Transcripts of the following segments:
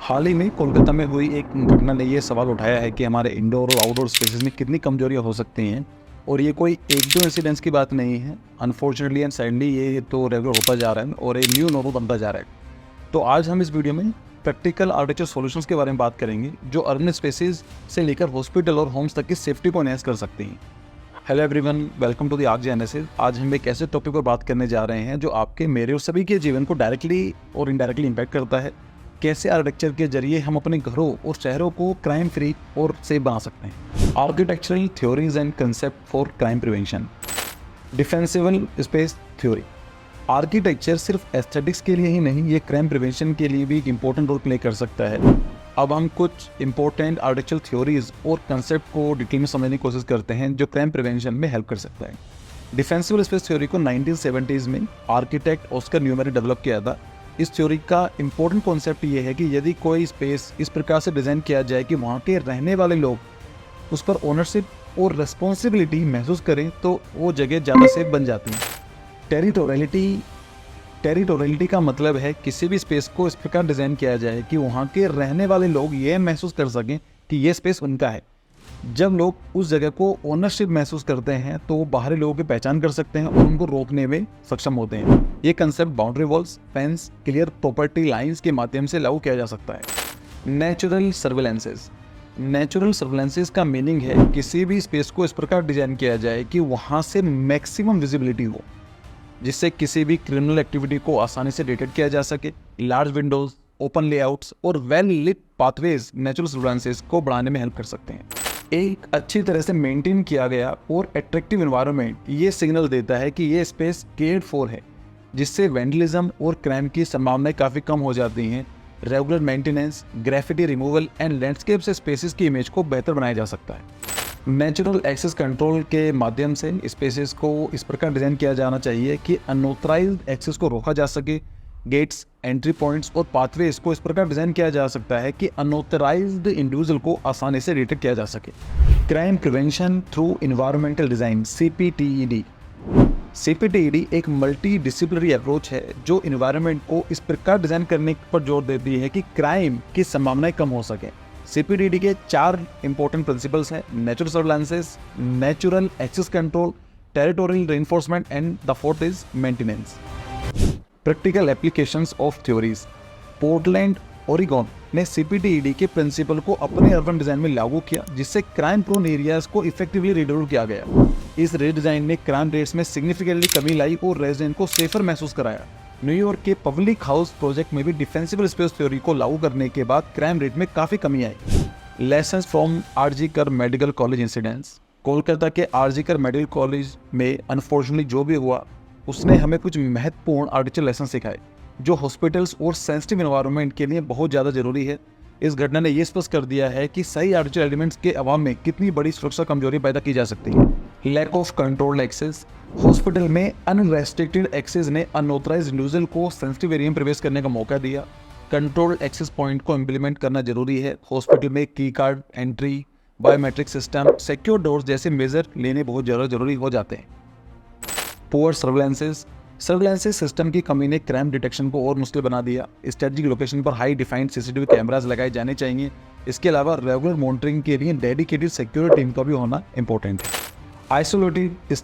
हाल ही में कोलकाता में हुई एक घटना ने ये सवाल उठाया है कि हमारे इंडोर और आउटडोर स्पेसेस में कितनी कमजोरियां हो सकती हैं। और ये कोई एक दो इंसिडेंट्स की बात नहीं है। अनफॉर्चुनेटली एंड सैडली ये तो रेगुलर होता जा रहा है और एक न्यू नॉर्मल बनता जा रहा है। तो आज हम इस वीडियो में प्रैक्टिकल आर्किटेक्चर सॉल्यूशंस के बारे में बात करेंगे जो अर्बन स्पेसेस से लेकर हॉस्पिटल और होम्स तक की सेफ्टी को एनहांस कर सकती हैं। Hello everyone, welcome to the arc genesis. आज हम एक ऐसे टॉपिक पर बात करने जा रहे हैं जो आपके, मेरे और सभी के जीवन को डायरेक्टली और इनडायरेक्टली इम्पैक्ट करता है। कैसे आर्किटेक्चर के जरिए हम अपने घरों और शहरों को क्राइम फ्री और सेफ बना सकते हैं। Architectural theories and concept for crime prevention. Defensible space theory. Architecture सिर्फ एस्थेटिक्स के लिए ही नहीं, ये क्राइम प्रिवेंशन के लिए भी एक इंपॉर्टेंट रोल प्ले कर सकता है। अब हम कुछ इंपॉर्टेंट आर्किटेक्चरल थ्योरीज और कंसेप्ट को डिटेल में समझने की कोशिश करते हैं जो क्राइम प्रिवेंशन में हेल्प कर सकता है। डिफेंसिबल स्पेस थ्योरी को 1970s में आर्किटेक्ट ऑस्कर न्यूमैन ने डेवलप किया था। इस थ्योरी का इंपॉर्टेंट कॉन्सेप्ट ये है कि यदि कोई स्पेस इस प्रकार से डिज़ाइन किया जाए कि वहाँ के रहने वाले लोग उस पर ओनरशिप और रिस्पॉन्सिबिलिटी महसूस करें तो वो जगह ज़्यादा सेफ बन जाती है। टेरिटोरियलिटी का मतलब है किसी भी स्पेस को इस प्रकार डिज़ाइन किया जाए कि वहाँ के रहने वाले लोग ये महसूस कर सकें कि ये स्पेस उनका है। जब लोग उस जगह को ओनरशिप महसूस करते हैं तो वो बाहरी लोगों की पहचान कर सकते हैं और उनको रोकने में सक्षम होते हैं। ये concept boundary walls, fence, clear property lines के माध्यम से लागू किया जा सकता है। नेचुरल सर्विलेंसेस का मीनिंग है किसी भी स्पेस को इस प्रकार डिजाइन किया जाए कि वहाँ से मैक्सिमम विजिबिलिटी हो, जिससे किसी भी क्रिमिनल एक्टिविटी को आसानी से डिटेक्ट किया जा सके। लार्ज विंडोज, ओपन लेआउट्स और वेल लिट पाथवेज नेचुरल सर्विलेंसेस को बढ़ाने में हेल्प कर सकते हैं। एक अच्छी तरह से मेंटेन किया गया और एट्रैक्टिव एनवायरनमेंट ये सिग्नल देता है कि ये स्पेस केयर्ड फॉर है, जिससे वैंडलिज्म और क्राइम की संभावनाएं काफ़ी कम हो जाती हैं। Regular maintenance, graffiti removal and landscape से स्पेसेस की इमेज को बेहतर बनाया जा सकता है। नेचुरल एक्सेस कंट्रोल के माध्यम से स्पेसेस को इस प्रकार डिज़ाइन किया जाना चाहिए कि अनऑथराइज्ड एक्सेस को रोका जा सके। गेट्स, एंट्री पॉइंट्स और पाथवेज को इस प्रकार डिज़ाइन किया जा सकता है कि अनऑथराइज्ड इंडिविजुअल को आसानी से डिटेक्ट किया जा सके। Crime prevention through environmental design, CPTED एक मल्टी डिसिप्लिनरी अप्रोच है जो एनवायरनमेंट को इस प्रकार डिज़ाइन करने पर जोर देती है कि क्राइम की संभावनाएं कम हो सके। CPTED के 4 इंपॉर्टेंट प्रिंसिपल्स हैं: natural surveillances, natural access control, territorial reinforcement and the fourth is maintenance. Practical applications of theories. Portland, Oregon ने CPTED के प्रिंसिपल को अपने अर्बन डिजाइन में लागू किया, जिससे क्राइम प्रोन एरियाज को इफेक्टिवली रिड्यूस किया गया। इस रीडिजाइन ने क्राइम रेट्स में सिग्निफिकेंटली कमी लाई और रेजिडेंट को सेफर महसूस कराया। न्यूयॉर्क के पब्लिक हाउस प्रोजेक्ट में भी डिफेंसिबल स्पेस थ्योरी को लागू करने के बाद क्राइम रेट में काफ़ी कमी आई। लेसन्स फ्रॉम RG कर मेडिकल कॉलेज इंसिडेंट्स। कोलकाता के RG कर मेडिकल कॉलेज में अनफॉर्चुनेटली जो भी हुआ उसने हमें कुछ महत्वपूर्ण आर्किटेक्चर लेसन सिखाए जो हॉस्पिटल्स और सेंसिटिव एनवायरनमेंट के लिए बहुत ज़्यादा जरूरी है। इस घटना ने यह स्पष्ट कर दिया है कि सही आर्किटेक्चर एलिमेंट्स के अभाव में कितनी बड़ी सुरक्षा कमजोरी पैदा की जा सकती है। Lack of controlled access. Hospital में अनरेस्ट्रिक्टेड एक्सेस ने अनऑथराइज्ड इंडिविजुअल को सेंसिटिव एरिया में प्रवेश करने का मौका दिया। कंट्रोल्ड एक्सेस पॉइंट को इम्प्लीमेंट करना जरूरी है। हॉस्पिटल में key card entry, biometric system, secure doors जैसे मेजर लेने बहुत ज़्यादा जरूरी हो जाते हैं। पुअर सर्विलेंसेस सिस्टम की कमी ने क्राइम डिटेक्शन को और मुश्किल बना दिया। स्ट्रेटेजिक लोकेशन पर हाई डिफाइंड CCTV कैमराज लगाए जाने चाहिए। इसके अलावा रेगुलर मॉनिटरिंग के लिए डेडिकेटेड सिक्योरिटी टीम का भी होना इंपॉर्टेंट है। आइसोलेटेड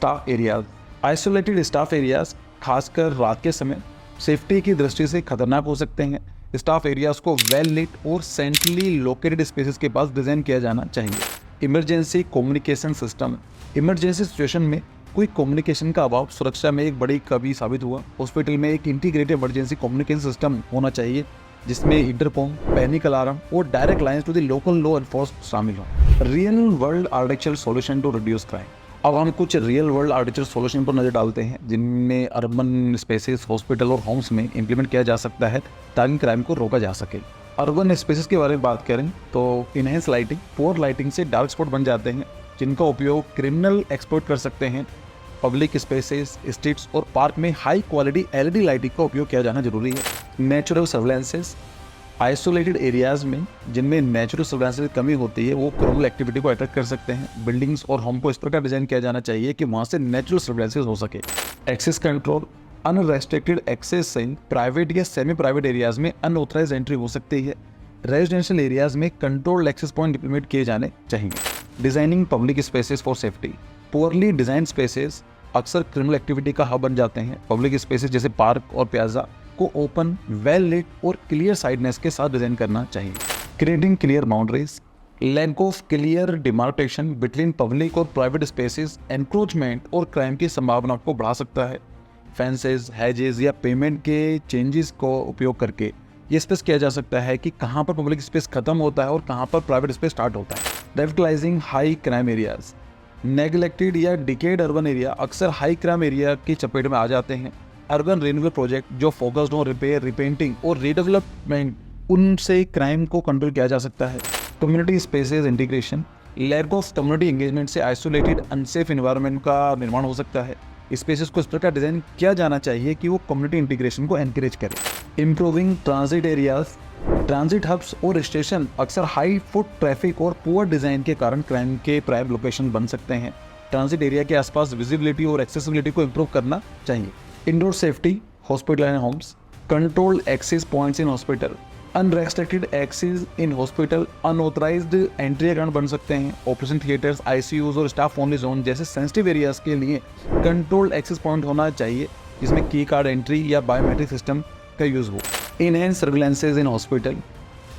स्टाफ एरियाज खासकर रात के समय सेफ्टी की दृष्टि से खतरनाक हो सकते हैं। स्टाफ एरियाज को वेल लिट और सेंट्रली लोकेटेड स्पेसेस के पास डिजाइन किया जाना चाहिए। Emergency communication system. Emergency situation में कोई कम्युनिकेशन का अभाव सुरक्षा में एक बड़ी कमी साबित हुआ। हॉस्पिटल में एक इंटीग्रेटेड इमरजेंसी कम्युनिकेशन सिस्टम होना चाहिए जिसमें इंटरकॉम, पैनिक अलार्म और direct lines to the local law enforcement शामिल हो। Real world architectural solution to reduce crime. अब हम कुछ रियल वर्ल्ड आर्किटेक्चरल सॉल्यूशन पर नजर डालते हैं जिनमें अर्बन स्पेसेस, हॉस्पिटल और होम्स में इंप्लीमेंट किया जा सकता है ताकि क्राइम को रोका जा सके। अर्बन स्पेसेस के बारे में बात करें तो इनहेंस लाइटिंग। पुअर लाइटिंग से डार्क स्पॉट बन जाते हैं जिनका उपयोग क्रिमिनल एक्सप्लॉइट कर सकते हैं। पब्लिक स्पेसेस, स्ट्रीट्स और पार्क में हाई क्वालिटी LED लाइटिंग का उपयोग किया जाना जरूरी है। नेचुरल सर्विलेंसेस। आइसोलेटेड एरियाज में जिनमें नेचुरल सर्विलेंसेस की कमी होती है वो क्रिमिनल एक्टिविटी को अट्रैक्ट कर सकते हैं। बिल्डिंग्स और होम को इस प्रकार डिजाइन किया जाना चाहिए कि वहाँ से नेचुरल सर्विलेंसेस हो सके। Access control. अनरेस्ट्रिक्टेड एक्सेस से प्राइवेट या सेमी प्राइवेट एरियाज में अनऑथराइज एंट्री हो सकती है। रेजिडेंशियल एरियाज में कंट्रोल्ड एक्सेस पॉइंट इंप्लीमेंट किए जाने चाहिए। Designing public spaces for safety. Poorly design spaces अक्सर क्रिमिनल एक्टिविटी का हब बन जाते हैं। पब्लिक स्पेसेस जैसे पार्क और प्याजा को ओपन, वेल लिट और क्लियर साइडनेस के साथ डिजाइन करना चाहिए। Creating clear boundaries. Lack of clear demarcation between public और प्राइवेट स्पेसेस एनक्रोचमेंट और क्राइम की संभावना को बढ़ा सकता है। फेंसेस, हैजेस या पेमेंट के चेंजेस को उपयोग करके ये स्पेस किया जा सकता है कि कहाँ पर पब्लिक स्पेस खत्म होता है और कहाँ पर प्राइवेट स्पेस स्टार्ट होता है। Revitalising high crime areas. Neglected या डिकेड अर्बन एरिया अक्सर हाई क्राइम एरिया की चपेट में आ जाते हैं। अर्बन रिन्यूअल प्रोजेक्ट जो फोकस्ड ऑन रिपेयर, रिपेंटिंग और रीडेवलपमेंट, उनसे क्राइम को कंट्रोल किया जा सकता है। Community spaces integration. Lack of community engagement से आइसोलेटेड अनसेफ एनवायरनमेंट का निर्माण हो सकता है। स्पेसेस को इस प्रकार डिजाइन किया जाना चाहिए कि वो कम्युनिटी इंटीग्रेशन को एनकरेज करे। Improving transit areas. Transit hubs और स्टेशन अक्सर हाई फुट ट्रैफिक और पुअर डिजाइन के कारण क्राइम के प्राइम लोकेशन बन सकते हैं। ट्रांजिट एरिया के आसपास विजिबिलिटी और एक्सेसिबिलिटी को इम्प्रूव करना चाहिए। Indoor safety, hospital and homes. Controlled access points in hospital. Unrestricted access in hospital unauthorised entry के कारण बन सकते हैं। ऑपरेशन थिएटर्स, आईसीयूज और स्टाफ ओनली जोन जैसे सेंसिटिव एरियाज के लिए कंट्रोल्ड एक्सेस पॉइंट होना चाहिए जिसमें की कार्ड एंट्री या बायोमेट्रिक सिस्टम का यूज हो। Enhance surveillances in hospital.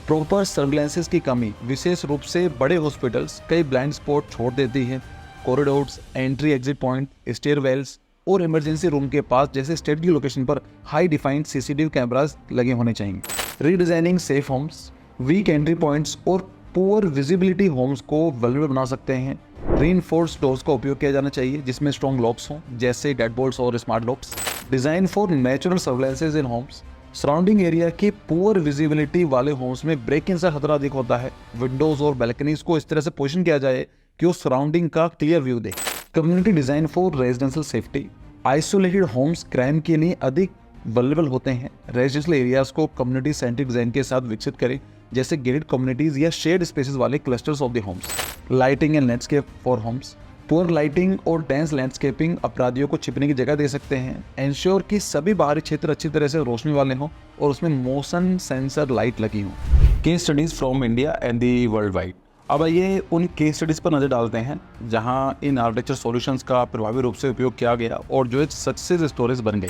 Proper surveillances की कमी विशेष रूप से बड़े हॉस्पिटल्स कई ब्लाइंड स्पॉट छोड़ देती है। कॉरिडोर्स, एंट्री एग्जिट पॉइंट, स्टेयरवेल्स और इमरजेंसी रूम के पास जैसे स्टेट की लोकेशन पर हाई डिफाइंड सीसीटीवी कैमरास लगे होने चाहिए। Redesigning safe homes. Weak entry points और पुअर विजिबिलिटी होम्स को वल्नरेबल बना सकते हैं। रीइंफोर्स्ड डोर्स का उपयोग किया जाना चाहिए जिसमें स्ट्रॉन्ग लॉक्स हों जैसे डेडबोल्ट्स और smart locks. Design for natural surveillances in homes. Surrounding area के पुअर विजिबिलिटी वाले होम्स में ब्रेक इन का खतरा अधिक होता है। विंडोज और बैल्कनीज को इस तरह से पोजिशन किया जाए कि वो सराउंडिंग का क्लियर व्यू दे। Community design for residential safety. Isolated homes crime के लिए अधिक वल्नरेबल होते हैं। रेजिडेंशियल एरियाज को कम्युनिटी सेंट्रिक डिजाइन के साथ विकसित करें जैसे गेटेड कम्युनिटीज या शेयर्ड स्पेसेस वाले clusters of the homes. Lighting and landscape for homes. Poor lighting और डेंस लैंडस्केपिंग अपराधियों को छिपने की जगह दे सकते हैं। एंश्योर कि सभी बाहरी क्षेत्र अच्छी तरह से रोशनी वाले हों और उसमें मोशन सेंसर लाइट लगी हों। Case studies from India and the world wide. अब आइए उन केस स्टडीज़ पर नज़र डालते हैं जहां इन आर्किटेक्चर सॉल्यूशंस का प्रभावी रूप से उपयोग किया गया और जो एक सक्सेस स्टोरीज बन गई।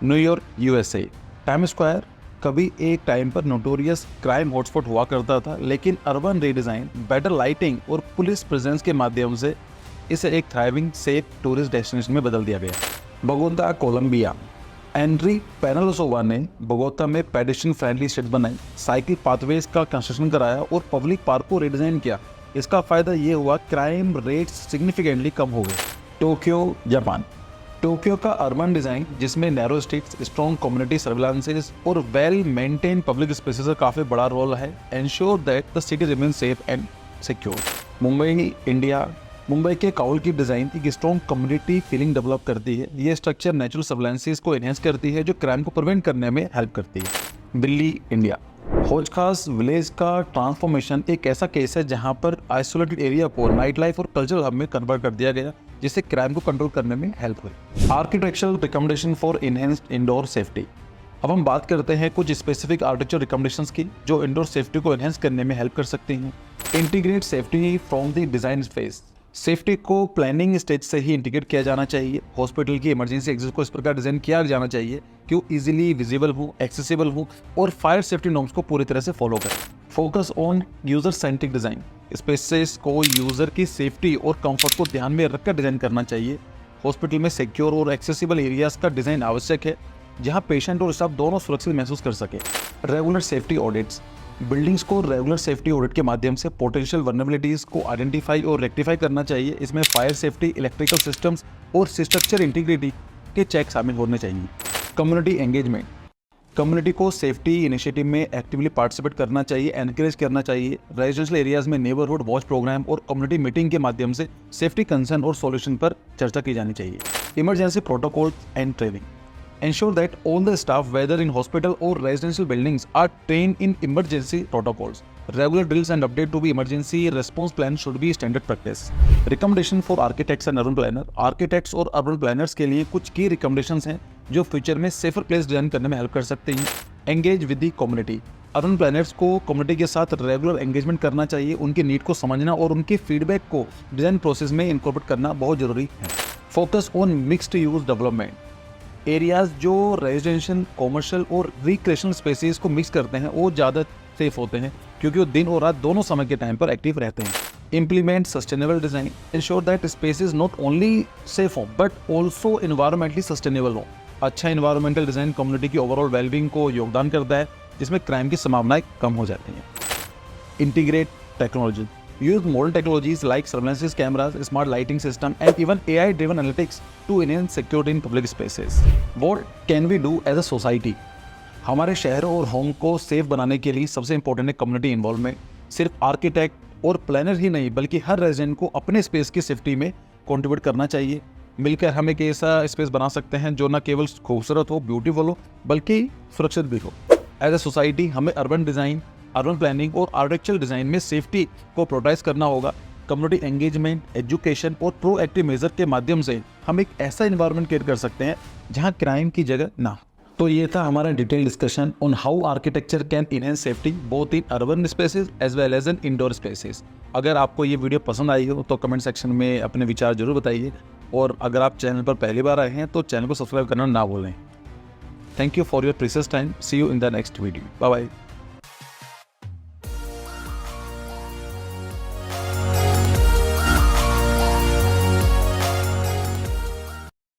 New York, USA. टाइम स्क्वायर कभी एक टाइम पर नोटोरियस क्राइम हॉटस्पॉट हुआ करता था, लेकिन अर्बन रीडिज़ाइन, बेटर लाइटिंग और पुलिस प्रेजेंस के माध्यम से इसे एक थ्राइविंग सेफ टूरिस्ट डेस्टिनेशन में बदल दिया गया। Bogota, Colombia. एंड्री पेनलोसोवा ने बोगोता में पेडेस्ट्रियन फ्रेंडली स्ट्रीट बनाई, साइकिल पाथवेज का कंस्ट्रक्शन कराया और पब्लिक पार्क को रिडिजाइन किया। इसका फायदा ये हुआ क्राइम रेट्स सिग्निफिकेंटली कम हो गए। Tokyo, Japan. टोक्यो का अर्बन डिजाइन जिसमें नैरो स्ट्रीट्स, स्ट्रॉन्ग कम्युनिटी सर्विलांसेस और वेल मेंटेन पब्लिक स्पेसेस का काफ़ी बड़ा रोल है। Ensure that the city remain safe and secure. Mumbai, India. Mumbai के काउल की डिज़ाइन एक स्ट्रॉन्ग कम्युनिटी फीलिंग डेवलप करती है। ये स्ट्रक्चर नेचुरल सर्विलांसेस को एनहेंस करती है जो क्राइम को प्रिवेंट करने में हेल्प करती है। दिल्ली, इंडिया। हौज खास विलेज का ट्रांसफॉर्मेशन एक ऐसा केस है जहां पर आइसोलेटेड एरिया को नाइट लाइफ और कल्चरल हब में कन्वर्ट कर दिया गया जिससे क्राइम को कंट्रोल करने में हेल्प हुई। Architectural recommendation for enhanced indoor safety. अब हम बात करते हैं कुछ स्पेसिफिक आर्किटेक्चर रिकमेंडेशंस की जो इंडोर सेफ्टी को एनहेंस करने में हेल्प कर सकती हैं। Integrate safety from the design phase. Safety को प्लानिंग स्टेज से ही इंटीग्रेट किया जाना चाहिए। हॉस्पिटल की इमरजेंसी एग्जिट को इस प्रकार डिजाइन किया जाना चाहिए कि वो इजीली विजिबल हो, एक्सेसिबल हो और फायर सेफ्टी नॉर्म्स को पूरी तरह से फॉलो करें। Focus on user centric design. Spaces को यूजर की सेफ्टी और कंफर्ट को ध्यान में रखकर डिजाइन करना चाहिए। हॉस्पिटल में सिक्योर और एक्सेसिबल एरियाज का डिजाइन आवश्यक है जहां पेशेंट और स्टाफ दोनों सुरक्षित महसूस कर सके। Regular safety audits. बिल्डिंग्स को रेगुलर सेफ्टी ऑडिट के माध्यम से पोटेंशियल वल्नरेबिलिटीज को आइडेंटिफाई और रेक्टिफाई करना चाहिए। इसमें फायर सेफ्टी, इलेक्ट्रिकल सिस्टम्स और स्ट्रक्चर इंटीग्रिटी के चेक शामिल होने चाहिए। Community engagement. कम्युनिटी को सेफ्टी इनिशिएटिव में एक्टिवली पार्टिसिपेट करना चाहिए, एनकरेज करना चाहिए। रेजिडेंशियल एरियाज में नेबरहुड वॉच प्रोग्राम और कम्युनिटी मीटिंग के माध्यम से सेफ्टी कंसर्न और सॉल्यूशन पर चर्चा की जानी चाहिए। Emergency protocol and training. Ensure that all the staff, whether in hospital or residential buildings, are trained in emergency protocols. Regular drills and update to the emergency response plan should be standard practice. Recommendation for architects and urban planner. Architects और urban planners के लिए कुछ key recommendations हैं जो future में safer place design करने में help कर सकते हैं। Engage with the community. Urban planners को कम्युनिटी के साथ रेगुलर एंगेजमेंट करना चाहिए, उनकी नीड को समझना और उनके फीडबैक को डिजाइन प्रोसेस में इनकॉर्पोरेट करना बहुत जरूरी है। Focus on mixed use development. Areas जो रेजिडेंशियल, कॉमर्शियल और रिक्रिएशनल स्पेसेस को मिक्स करते हैं वो ज़्यादा सेफ होते हैं, क्योंकि वो दिन और रात दोनों समय के टाइम पर एक्टिव रहते हैं। Implement sustainable design, ensure that spaces not only safe हो बट ऑल्सो इन्वायरमेंटली सस्टेनेबल हो। अच्छा इन्वायरमेंटल डिजाइन कम्युनिटी की ओवरऑल वेलबींग को योगदान करता है, जिसमें क्राइम की संभावनाएं कम हो जाती हैं। Integrate technology, use modern technologies like surveillance cameras, smart lighting system and even AI driven analytics to enhance security in public spaces. What can we do as a society? हमारे शहरों और होम को safe बनाने के लिए सबसे important है community involvement. सिर्फ आर्किटेक्ट और प्लानर ही नहीं बल्कि हर रेजिडेंट को अपने स्पेस की सेफ्टी में कंट्रीब्यूट करना चाहिए। मिलकर हम एक ऐसा स्पेस बना सकते हैं जो न केवल खूबसूरत हो, ब्यूटीफुल हो, बल्कि सुरक्षित भी हो। एज ए सोसाइटी हमें अर्बन डिज़ाइन, अर्बन प्लानिंग और आर्किटेक्चरल डिज़ाइन में सेफ्टी को प्रोटेक्ट करना होगा। कम्युनिटी एंगेजमेंट, एजुकेशन और प्रोएक्टिव मेजर के माध्यम से हम एक ऐसा इन्वायरमेंट क्रिएट कर सकते हैं जहां क्राइम की जगह ना। तो ये था हमारा detail discussion on how architecture can enhance safety both in urban spaces as well as in indoor spaces. अगर आपको ये वीडियो पसंद आई हो तो कमेंट सेक्शन में अपने विचार जरूर बताइए, और अगर आप चैनल पर पहली बार आए हैं तो चैनल को सब्सक्राइब करना ना भूलें। Thank you for your precious time. See you in the next video. Bye bye.